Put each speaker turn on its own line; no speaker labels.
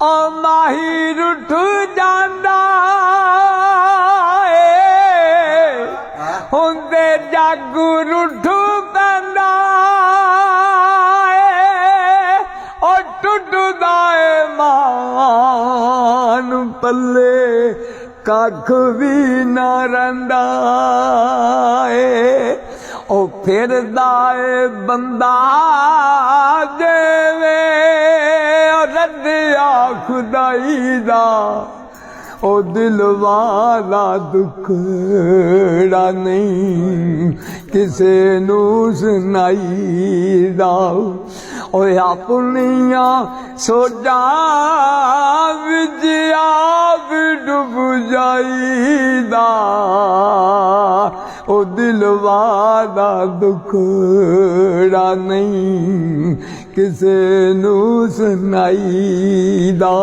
ओ माहिर उठ जांदा हुंदे जागू उठ पैंदा ओ टुटदा मान पल्ले कख भी न रंदा ओ फिरदा बंदा देवे रद्दिया खुदाई दा ओ दिल वाला दुखड़ा नहीं किसे नू सुनाईदा ओ अपनिया सोचा विच आप डुब जाईदा ओ दिल वाला दुखड़ा नहीं किसे नू सुनाईदा।